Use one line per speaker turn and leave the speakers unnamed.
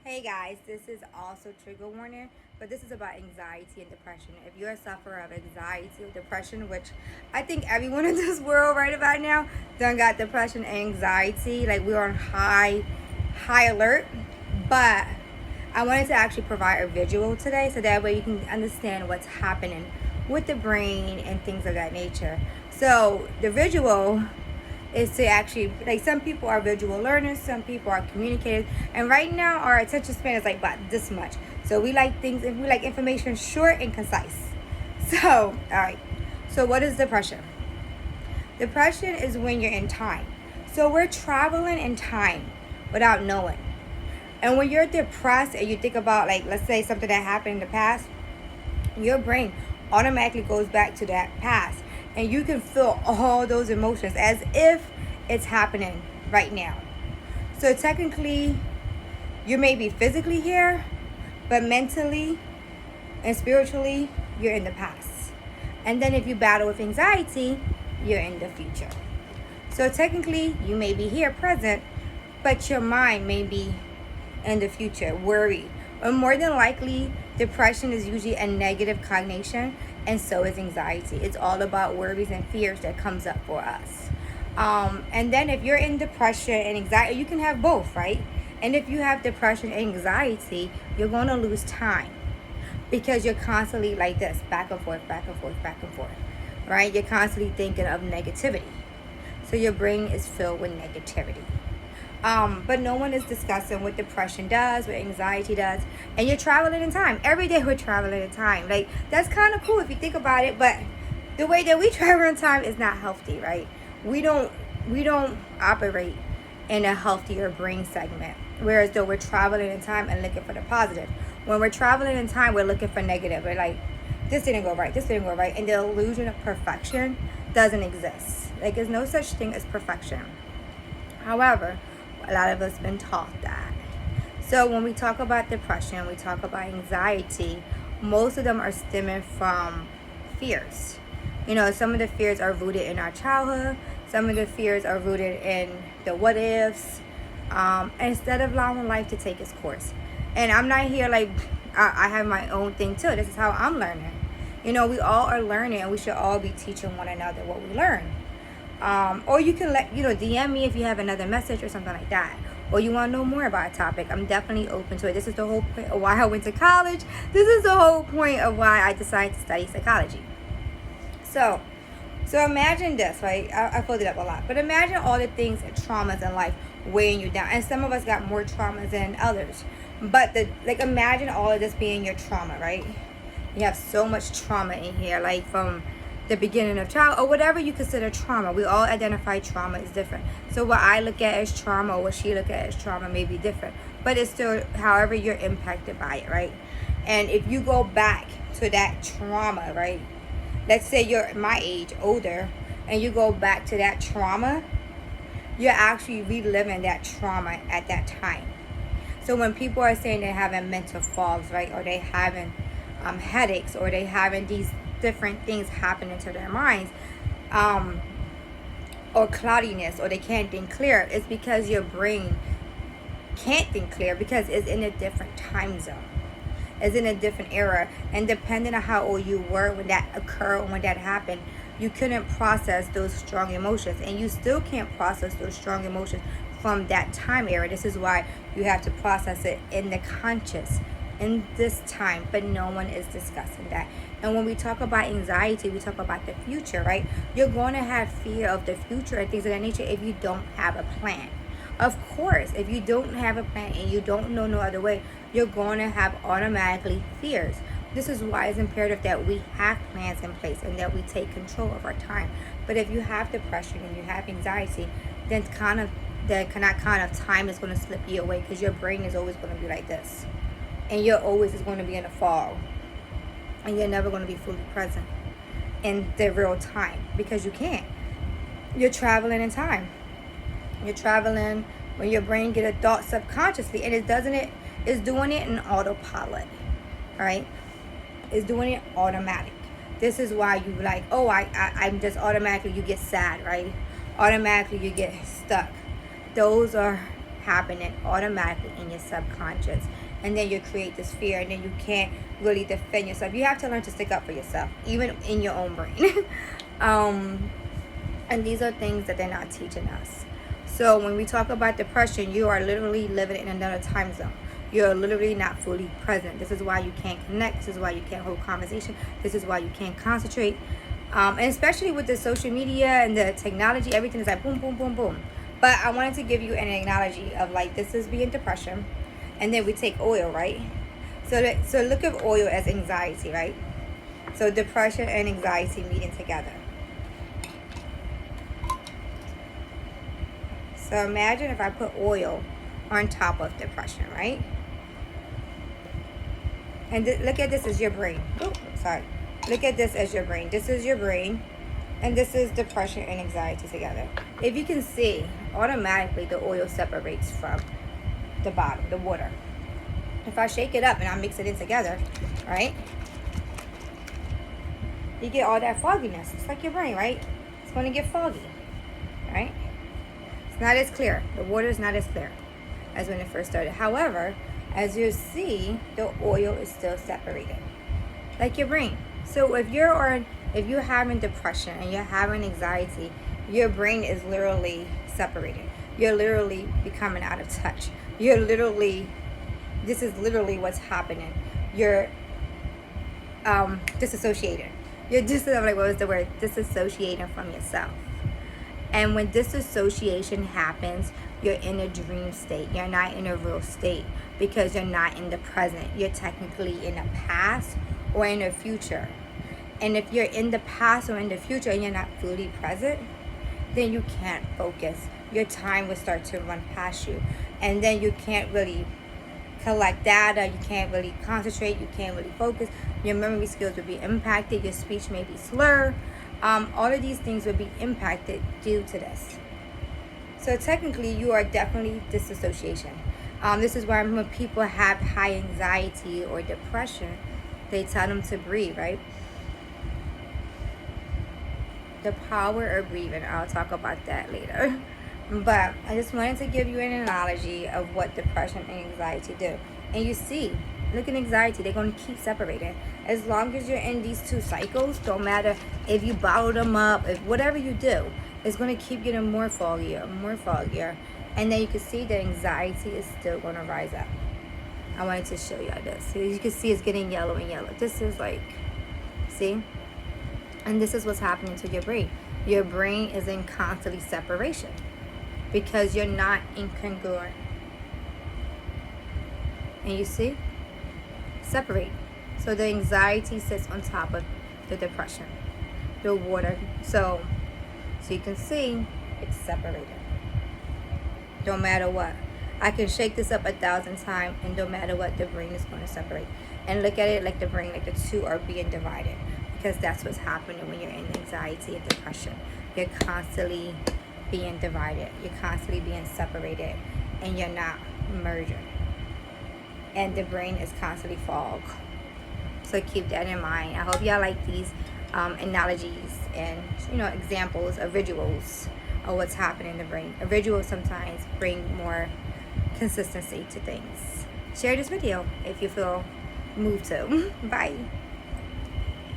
Hey guys, this is also trigger warning, but this is about anxiety and depression. If you're a sufferer of anxiety or depression, which I think everyone in this world right about now done got depression and anxiety, like we're on high alert. But I wanted to actually provide a visual today so that way you can understand what's happening with the brain and things of that nature. So the visual is to actually, like, some people are visual learners, some people are communicators, and right now our attention span is like about this much. So we like things, if we like information short and concise. So all right, so what is depression? Depression is when you're in time. So we're traveling in time without knowing. And when you're depressed and you think about, like, let's say something that happened in the past, your brain automatically goes back to that past, and you can feel all those emotions as if it's happening right now. So technically you may be physically here, but mentally and spiritually you're in the past. And then if you battle with anxiety, you're in the future. So technically you may be here present, but your mind may be in the future, worry. Or more than likely, depression is usually a negative cognition, and so is anxiety. It's all about worries and fears that comes up for us. And then if you're in depression and anxiety, you can have both, right? And if you have depression and anxiety, you're going to lose time because you're constantly like this, back and forth, back and forth, back and forth, right? You're constantly thinking of negativity. So your brain is filled with negativity. But no one is discussing what depression does, what anxiety does, and you're traveling in time. Every day we're traveling in time. Like, that's kind of cool if you think about it, but the way that we travel in time is not healthy, right? We don't operate in a healthier brain segment. Whereas though we're traveling in time and looking for the positive. When we're traveling in time, we're looking for negative. We're like, this didn't go right, this didn't go right, and the illusion of perfection doesn't exist. Like, there's no such thing as perfection. However, a lot of us been taught that. So when we talk about depression, we talk about anxiety, most of them are stemming from fears. You know, some of the fears are rooted in our childhood. Some of the fears are rooted in the what ifs. Instead of allowing life to take its course. And I'm not here like, I have my own thing too. This is how I'm learning. You know, we all are learning, and we should all be teaching one another what we learn. Or you can DM me if you have another message or something like that, or you want to know more about a topic. I'm definitely open to it. This is the whole point of why I went to college. This is the whole point of why I decided to study psychology. So imagine this, right? I folded up a lot, but imagine all the things and traumas in life weighing you down, and some of us got more traumas than others. But imagine all of this being your trauma, right? You have so much trauma in here, like from the beginning of child or whatever you consider trauma. We all identify trauma as different. So what I look at as trauma or what she look at as trauma may be different, but it's still however you're impacted by it, right? And if you go back to that trauma, right? Let's say you're my age, older, and you go back to that trauma, you're actually reliving that trauma at that time. So when people are saying they're having mental fogs, right, or they having headaches, or they having these different things happening to their minds, or cloudiness, or they can't think clear, it's because your brain can't think clear because it's in a different time zone. It's in a different era, and depending on how old you were when that occurred or when that happened, you couldn't process those strong emotions, and you still can't process those strong emotions from that time era. This is why you have to process it in the conscious in this time, but no one is discussing that. And when we talk about anxiety, we talk about the future, right? You're going to have fear of the future and things of that nature if you don't have a plan. Of course, if you don't have a plan and you don't know no other way, you're going to have automatically fears. This is why it's imperative that we have plans in place and that we take control of our time. But if you have depression and you have anxiety, then time is going to slip you away because your brain is always going to be like this. And you're always is going to be in a fog. And you're never going to be fully present in the real time because you can't. You're traveling in time. You're traveling when your brain get a thought subconsciously, and it's doing it in autopilot, right? It's doing it automatic. This is why you like, oh, I'm just automatically, you get sad, right? Automatically you get stuck. Those are happening automatically in your subconscious. And then you create this fear, and then you can't really defend yourself. You have to learn to stick up for yourself, even in your own brain. And these are things that they're not teaching us. So when we talk about depression, you are literally living in another time zone. You're literally not fully present. This is why you can't connect. This is why you can't hold conversation. This is why you can't concentrate. And especially with the social media and the technology, everything is like boom, boom, boom, boom. But I wanted to give you an analogy of like, this is being depression. And then we take oil, right? So look at oil as anxiety, right? So depression and anxiety meeting together. So imagine if I put oil on top of depression, right? And look at this as your brain. Oh, sorry. Look at this as your brain. This is your brain. And this is depression and anxiety together. If you can see, automatically the oil separates from the bottom, the water. If I shake it up and I mix it in together, right? You get all that fogginess. It's like your brain, right? It's going to get foggy, right? It's not as clear. The water is not as clear as when it first started. However, as you see, the oil is still separated, like your brain. So if you're having depression and you're having anxiety, your brain is literally separated. You're literally becoming out of touch. This is literally what's happening. You're disassociating. Disassociating from yourself. And when disassociation happens, you're in a dream state. You're not in a real state because you're not in the present. You're technically in the past or in the future. And if you're in the past or in the future and you're not fully present, then you can't focus. Your time will start to run past you. And then you can't really collect data. You can't really concentrate. You can't really focus. Your memory skills will be impacted. Your speech may be slurred. All of these things will be impacted due to this. So technically, you are definitely disassociation. This is why when people have high anxiety or depression, they tell them to breathe, right? The power of breathing. I'll talk about that later. But I just wanted to give you an analogy of what depression and anxiety do. And you see, look at anxiety. They're going to keep separating. As long as you're in these two cycles, don't matter if you bottle them up, if whatever you do, it's going to keep getting more foggier. And then you can see that anxiety is still going to rise up. I wanted to show you this. So you can see it's getting yellow and yellow. This is like, see? And this is what's happening to your brain. Your brain is in constantly separation because you're not incongruent. And you see? Separate. So the anxiety sits on top of the depression, the water. So you can see it's separated. Don't matter what. I can shake this up 1,000 times and no matter what, the brain is going to separate. And look at it like the brain, like the two are being divided. Because that's what's happening when you're in anxiety and depression. You're constantly being divided. You're constantly being separated. And you're not merging. And the brain is constantly fog. So keep that in mind. I hope y'all like these analogies and examples of visuals of what's happening in the brain. A visual sometimes bring more consistency to things. Share this video if you feel moved to. Bye.